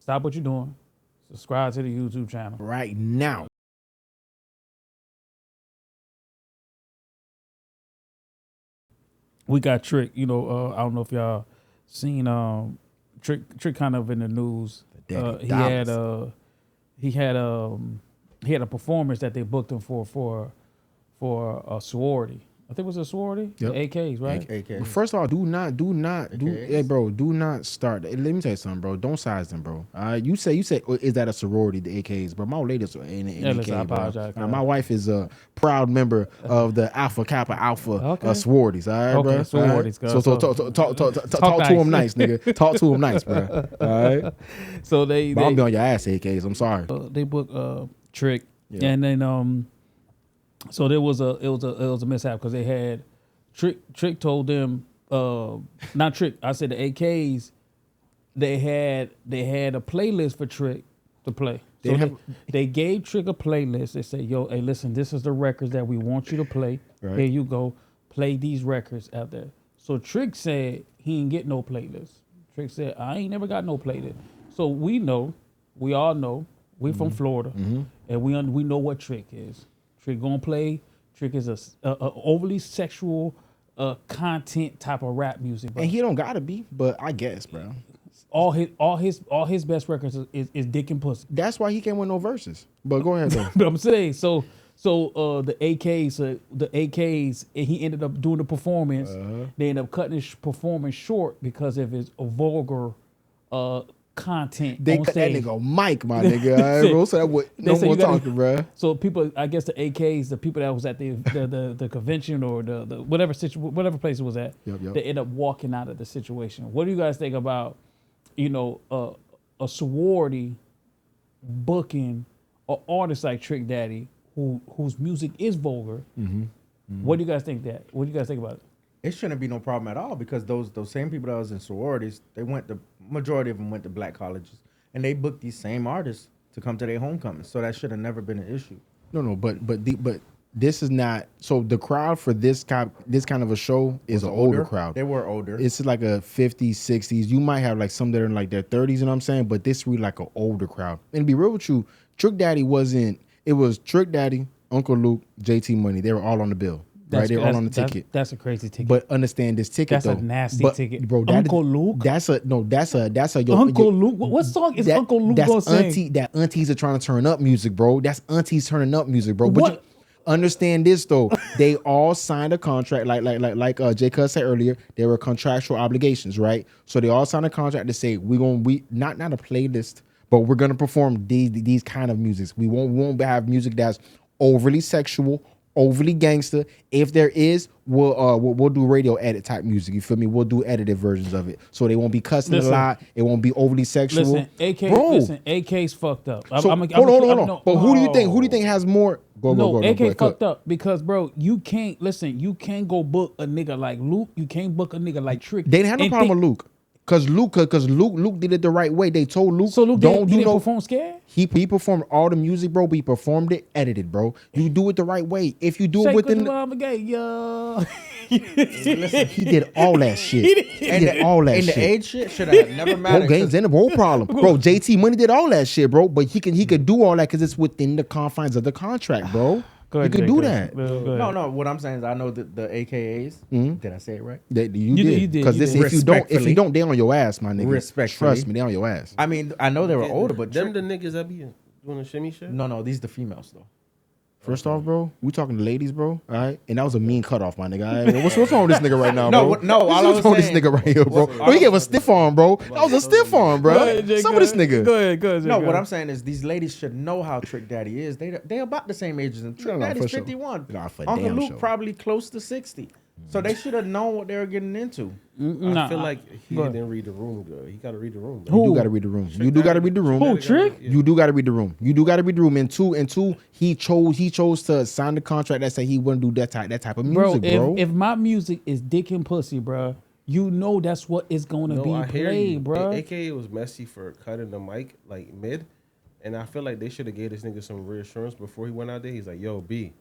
Stop what you're doing. Subscribe to the YouTube channel. Right now. We got Trick. I don't know if y'all seen Trick kind of in the news. He had a performance that they booked him for a sorority. I think it was a sorority. Yep. The AKs, right? AKs. First of all, do not hey bro, do not start. Let me tell you something, bro. Don't size them, bro. You say is that a sorority, the AKs, bro? My old lady's in AK, listen, I apologize. My wife is a proud member of the Alpha Kappa Alpha sororities. All right, bro. Sororities. Right? So talk to him nice, nigga. Talk to him nice, bro. All right. So I'll be on your ass, AKs. I'm sorry. They booked Trick, and then so it was a mishap because they had Trick told them not Trick. I said the AKs. They had a playlist for Trick to play. They gave Trick a playlist. They said, "Yo, hey, listen, this is the records that we want you to play. Right. Here you go, play these records out there." So Trick said he ain't get no playlist. Trick said, "I ain't never got no playlist." So we all know, we from Florida, and we know what Trick is. Trick gonna play. Trick is a overly sexual content type of rap music, bro. And he don't gotta be, but I guess, bro. All his best records is dick and pussy. That's why he can't win no verses. But go ahead though. But I'm saying so the AKs, and he ended up doing the performance. They ended up cutting his performance short because of his vulgar content. They on cut stage. that nigga Mike, my nigga. All right, bro. So that would no more talking, bro. So people, I guess the AKs, the people that was at the convention or the whatever place it was at, they end up walking out of the situation. What do you guys think about, a sorority booking an artist like Trick Daddy whose music is vulgar? What do you guys think What do you guys think about it? It shouldn't be no problem at all because those same people that was in sororities, the majority of them went to black colleges, and they booked these same artists to come to their homecomings. So that should have never been an issue. No, but this is not. So the crowd for this kind of a show is an older crowd. They were older. It's like a 50s, 60s. You might have like some that are in like their 30s, you know what I'm saying? But this really like an older crowd. And to be real with you, Trick Daddy wasn't. It was Trick Daddy, Uncle Luke, JT Money. They were all on the bill. Right, they're all on the ticket. That's a crazy ticket. But understand this ticket that's though. That's a nasty ticket, bro. Uncle Luke. That's a Uncle Luke. What song is Uncle Luke gonna sing? That aunties are trying to turn up music, bro. That's aunties turning up music, bro. What? But understand this though. They all signed a contract, like J. Cuz said earlier. There were contractual obligations, right? So they all signed a contract to say we not a playlist, but we're gonna perform these kind of musics. We won't have music that's overly sexual, overly gangster. If there is, we'll do radio edit type music. You feel me? We'll do edited versions of it, so they won't be cussing a lot. It won't be overly sexual. AK's fucked up. So, hold on. But who do you think has more? Go, AK fucked up because, bro, you can't go book a nigga like Luke. You can't book a nigga like Trick. They didn't have no problem with Luke. Cause Luke did it the right way. They told Luke, so Luke didn't perform scared. He performed all the music, bro. But he performed it edited, bro. You do it the right way. If you do it within, he did all that shit. He did all that shit. And the age shit should have never mattered. No games in the whole problem, bro. JT Money did all that shit, bro. But he could do all that because it's within the confines of the contract, bro. You could do that. No. What I'm saying is, I know that the AKAs. Did I say it right? You did. Because if you don't, they on your ass, my nigga. Respectfully, trust me, they on your ass. I mean, I know they were older, but them the niggas that be doing the shimmy shit. No, these the females though. First off, bro, we talking to ladies, bro. All right, and that was a mean cutoff, my nigga. All right? What's wrong with this nigga right now, bro? What's wrong with this nigga right here, bro? He gave a stiff arm, bro. That was a stiff arm, bro. Some of this nigga. Go ahead. No, what I'm saying is these ladies should know how Trick Daddy is. They about the same age as him. Trick Daddy's 51. Uncle Luke probably close to 60. So they should have known what they were getting into. I feel like he didn't read the room good. He got to read the room. You do got to read the room. You do got to read the room. Who, Trick? You do got to read the room. You do got to read the room. And two, he chose to sign the contract that said he wouldn't do that type of music, bro. If my music is dick and pussy, bro, you know that's what is going to be played, bro. AKA was messy for cutting the mic like mid, and I feel like they should have gave this nigga some reassurance before he went out there. He's like, "Yo, B,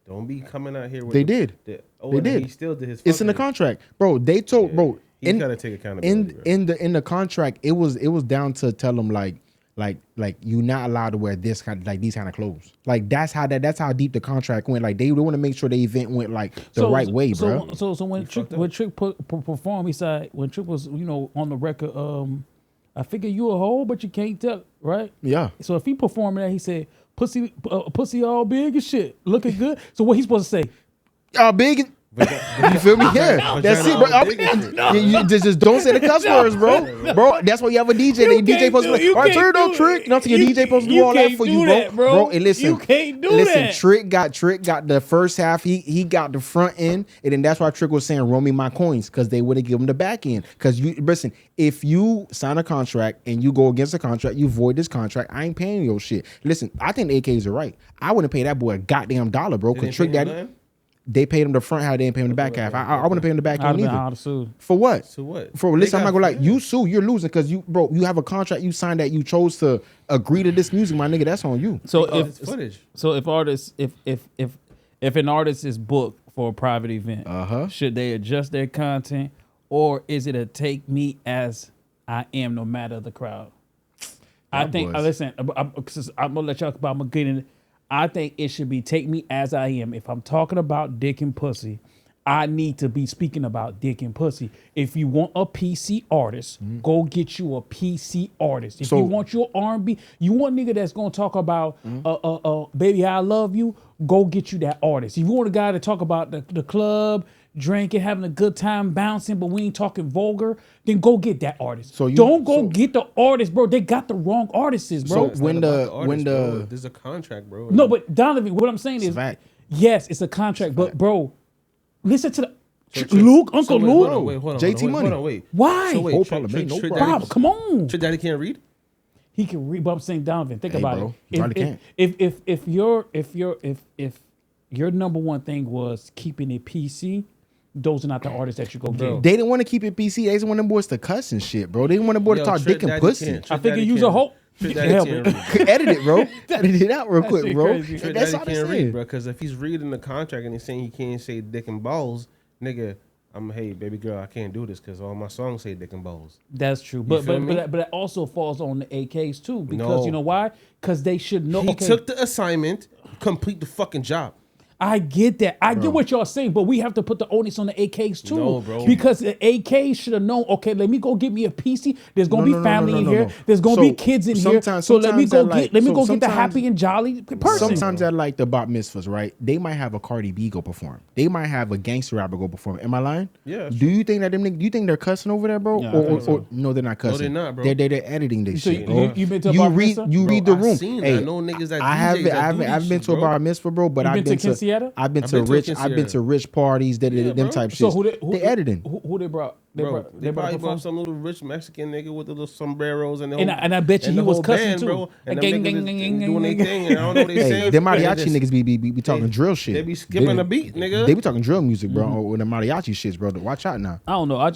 don't be coming out here with." They did. They did. He still did his. It's in the contract, bro. They told, bro. He gotta take accountability. In the contract, it was down to tell him like, like you not allowed to wear this kind of, like these kind of clothes. Like that's how deep the contract went. Like they want to make sure the event went like the right way, bro. So when Trick performed, he said when Trick was on the record, I figure you a hoe, but you can't tell, right? Yeah. So if he performing that, he said pussy all big and shit, looking good. So what he supposed to say? Y'all big. You feel me? Yeah, that's it, bro. You just don't say the cuss words, bro. Bro, that's why you have a DJ. The DJ supposed to be like, all right, turn it up, Trick. You know what I'm saying? Your DJ supposed to do all that for you, bro. Bro, and listen, you can't do that. Trick got the first half. He got the front end, and then that's why Trick was saying, "Roll me my coins," because they would have given him the back end. Because you listen, if you sign a contract and you go against the contract, you void this contract. I ain't paying your shit. Listen, I think the AKs are right. I wouldn't pay that boy a goddamn dollar, bro. Because Trick Daddy. They paid him the front half. They didn't pay him the back half. I want to pay him the back half either. For what? So what? For listen, I'm not gonna lie. You sue, you're losing because you have a contract you signed that you chose to agree to this music, my nigga. That's on you. So if an artist is booked for a private event, should they adjust their content, or is it a take me as I am, no matter the crowd? I think. Listen, I'm gonna let y'all. I'm gonna get in. I think it should be take me as I am. If I'm talking about dick and pussy, I need to be speaking about dick and pussy. If you want a PC artist, go get you a PC artist. If you want your R&B, you want a nigga that's gonna talk about baby, I love you, go get you that artist. If you want a guy to talk about the club, drinking, having a good time, bouncing, but we ain't talking vulgar, then go get that artist. So don't go get the artist, bro. They got the wrong artists, bro. So when there's a contract, bro. No, but Donovan, what I'm saying is, yes, it's a contract, but bro, listen to Luke, Uncle Luke. Hold on, JT Money. Hold on, wait. Why? So wait, no Bob, come on. Trick Daddy can't read? He can read, but I'm saying Donovan, think about bro, it. If your number one thing was keeping it PC, those are not the artists that you go get. They didn't want to keep it PC. They just want them boys to cuss and shit, bro. They didn't want them boys to talk dick and pussy. I figure use a whole. Edit it, bro. Edit it out real quick, bro. That's all can't read, bro. Because if he's reading the contract and he's saying he can't say dick and balls, nigga, hey, baby girl, I can't do this because all my songs say dick and balls. That's true, but it also falls on the AKs too, because you know why? Because they should know. He took the assignment, complete the fucking job. I get that. I get what y'all saying, but we have to put the onus on the AKs too. No, bro. Because the AKs should have known, okay, let me go get me a PC. There's going to be family in here. There's going to be kids in here. So let me go get the happy and jolly person. Sometimes I like the bat mitzvahs, right? They might have a Cardi B go perform. They might have a gangster rapper go perform. Am I lying? Yeah. Do you think that do you think they're cussing over there, bro? Yeah, or no, they're not cussing. No, they're not, bro. They're editing this shit, bro. You been to a bar mitzvah? You read the room. I know niggas that I haven't been to a bar mitzvah, bro, but I've been to I've been to rich parties, them type shit. So they editing. Who they brought? They probably brought some little rich Mexican nigga with the little sombreros and I bet you he was cussing band, too. Bro. And them niggas doing their thing, and I don't know what they saying. Them mariachi niggas be talking drill shit. They be skipping a beat, nigga. They be talking drill music, bro, with the mariachi shits, bro. Watch out now. I don't know. I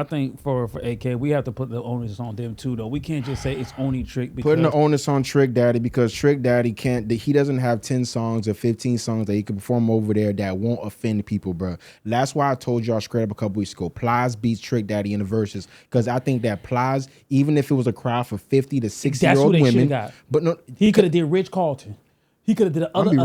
think for AK, we have to put the onus on them too, though. We can't just say it's only Trick. Putting the onus on Trick Daddy because Trick Daddy he doesn't have 10 songs or 15 songs that he can perform over there that won't offend people, bro. That's why I told y'all straight up a couple weeks ago, Plies beats Trick Daddy in the verses, because I think that Plies, even if it was a crowd for 50 to 60-year-old women, but no, he could have did Rich Carlton. He could have did other. He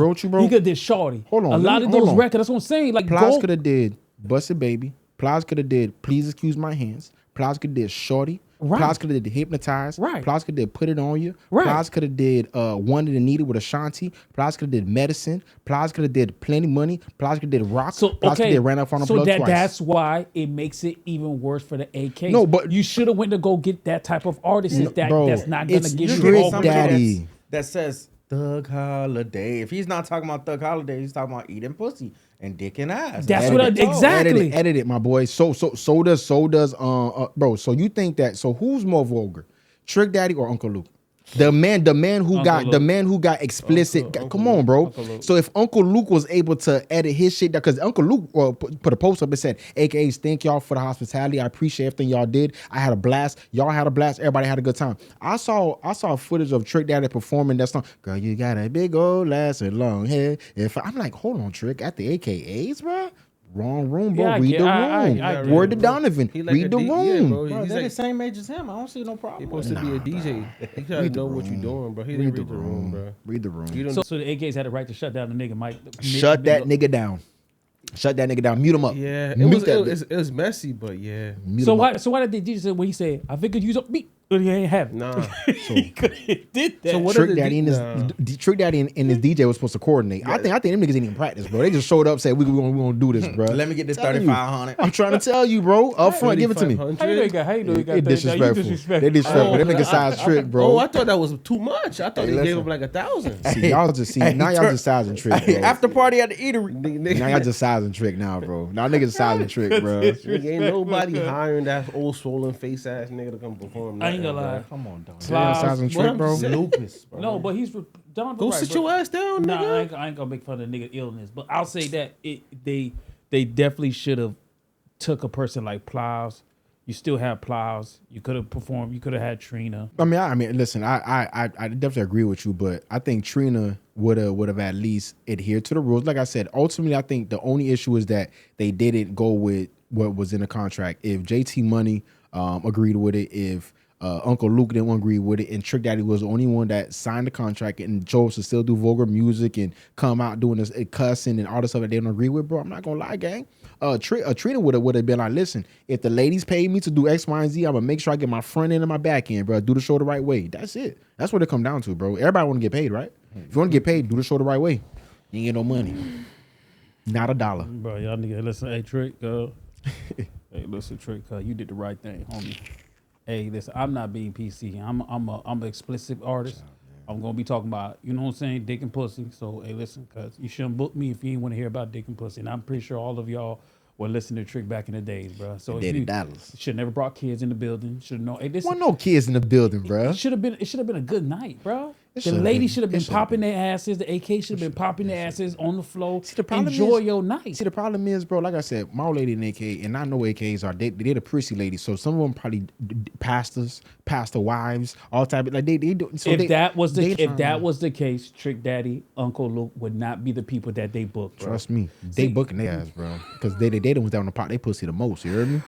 could have did Shorty. Hold on, a lot of those records. That's what I'm saying. Like Plies could have did Busted Baby. Plies could have did Please Excuse My Hands. Plies could have did Shorty. Right. Plies could have did Hypnotize. Right. Plies could have did Put It On You. Right. Plies could have did Wanted and Needed with Ashanti. Plies could have did Medicine. Plies could have did Plenty Money. Plies could have did Rock. Plies could have did Ran Up on the Plug twice. That's why it makes it even worse for the AKs. No, but you should have went to go get that type of artist that's not gonna give you Trick Daddy that says Thug Holiday. If he's not talking about Thug Holiday, he's talking about eating pussy and dick and ass. That's what exactly. Edit it, my boy. So does bro. So you think that? So who's more vulgar, Trick Daddy or Uncle Luke? The man who got explicit. Come on, bro. So if Uncle Luke was able to edit his shit, because Uncle Luke put a post up and said, "AKAs, thank y'all for the hospitality. I appreciate everything y'all did. I had a blast. Y'all had a blast. Everybody had a good time." I saw footage of Trick Daddy performing that song. Girl, you got a big old ass and long hair. I'm like, hold on, Trick, at the AKAs, bro. Wrong room, bro. Yeah, I Read get- the room. I get Word it, to bro. Donovan. He like Read a the D- room. Yeah, bro. Bro, He's they're like the same age as him. I don't see no he problem. supposed to be a DJ. He gotta Read the know what you're room. doing, bro. He Read didn't the read the room, bro. Read the room. You don't. So the AKs had the right to shut down the nigga Mike. Shut that nigga down. Shut that nigga down. Mute him up. Yeah, Mute that bitch. it was messy, but yeah, Mute So him up. why did the DJ say when he said I figured use up beat, but he ain't have it. nah. He did that. So what Trick did the Daddy D- and his Nah. Trick Daddy and his DJ was supposed to coordinate. I think them niggas ain't even practice, bro. They just showed up, said we gonna do this, bro. Let me get this Telling you. 3,500. I'm trying to tell you, bro. Up front, give it to me. 3,500? How you know he got? How you know he got? They that? disrespectful. You disrespectful. They disrespectful. Oh, Them niggas size Trick, bro. Oh, I thought that was too much. I thought Hey, he gave listen. him like 1,000. See, y'all just see now y'all just sizing Trick, bro. After party at the eatery. Now y'all just sizing Trick now, bro. Now niggas sizing Trick, bro. Nigga, ain't nobody hiring that old swollen face ass nigga to come perform. I ain't nothing, gonna lie. bro. Come on, dog. Slides, sizing what Trick, I'm bro. saying- Lupus, bro. No, but he's Don. Go sit your ass down, Nah, nigga. I ain't gonna make fun of the nigga illness, but I'll say that they definitely should have took a person like Plows. You still have Plows. You could have performed. You could have had Trina. I mean, listen. I definitely agree with you, but I think Trina would have at least adhered to the rules. Like I said, ultimately, I think the only issue is that they didn't go with what was in the contract. If JT Money agreed with it, if Uncle Luke didn't agree with it, and Trick Daddy was the only one that signed the contract and chose to still do vulgar music and come out doing this cussing and all the stuff that they don't agree with, bro. I'm not gonna lie, gang. Trina would have been like, listen, if the ladies pay me to do X, Y, and Z, I'm gonna make sure I get my front end and my back end, bro. Do the show the right way. That's it. That's what it come down to, bro. Everybody want to get paid, right? If you want to get paid, do the show the right way. You ain't get no money, not a dollar. Bro, y'all nigga, listen, hey Trick, hey, listen, Trick, you did the right thing, homie. Hey, listen, I'm not being PC. I'm an explicit artist. I'm gonna be talking about, you know what I'm saying, dick and pussy. So hey, listen, cause you shouldn't book me if you ain't want to hear about dick and pussy. And I'm pretty sure all of y'all were listening to Trick back in the days, bro. So if you Dallas. should never brought kids in the building. Should have known. Hey, this Wasn't no kids in the building, bro. it should have been a good night, bro. The should've ladies been. should have It been should've popping their asses. The AK should have been popping their asses on the floor. See, the problem Enjoy is- your night. See, the problem is, bro, like I said, my old lady in AK, and I know AKs are, they're the prissy ladies. So some of them probably pastors, pastor wives, all type of, like they do. So if that was trying- the case, Trick Daddy, Uncle Luke would not be the people that they booked. Bro. Trust me, they booking their ass, bro. Because they the ones down the pot, they pussy the most, you heard me?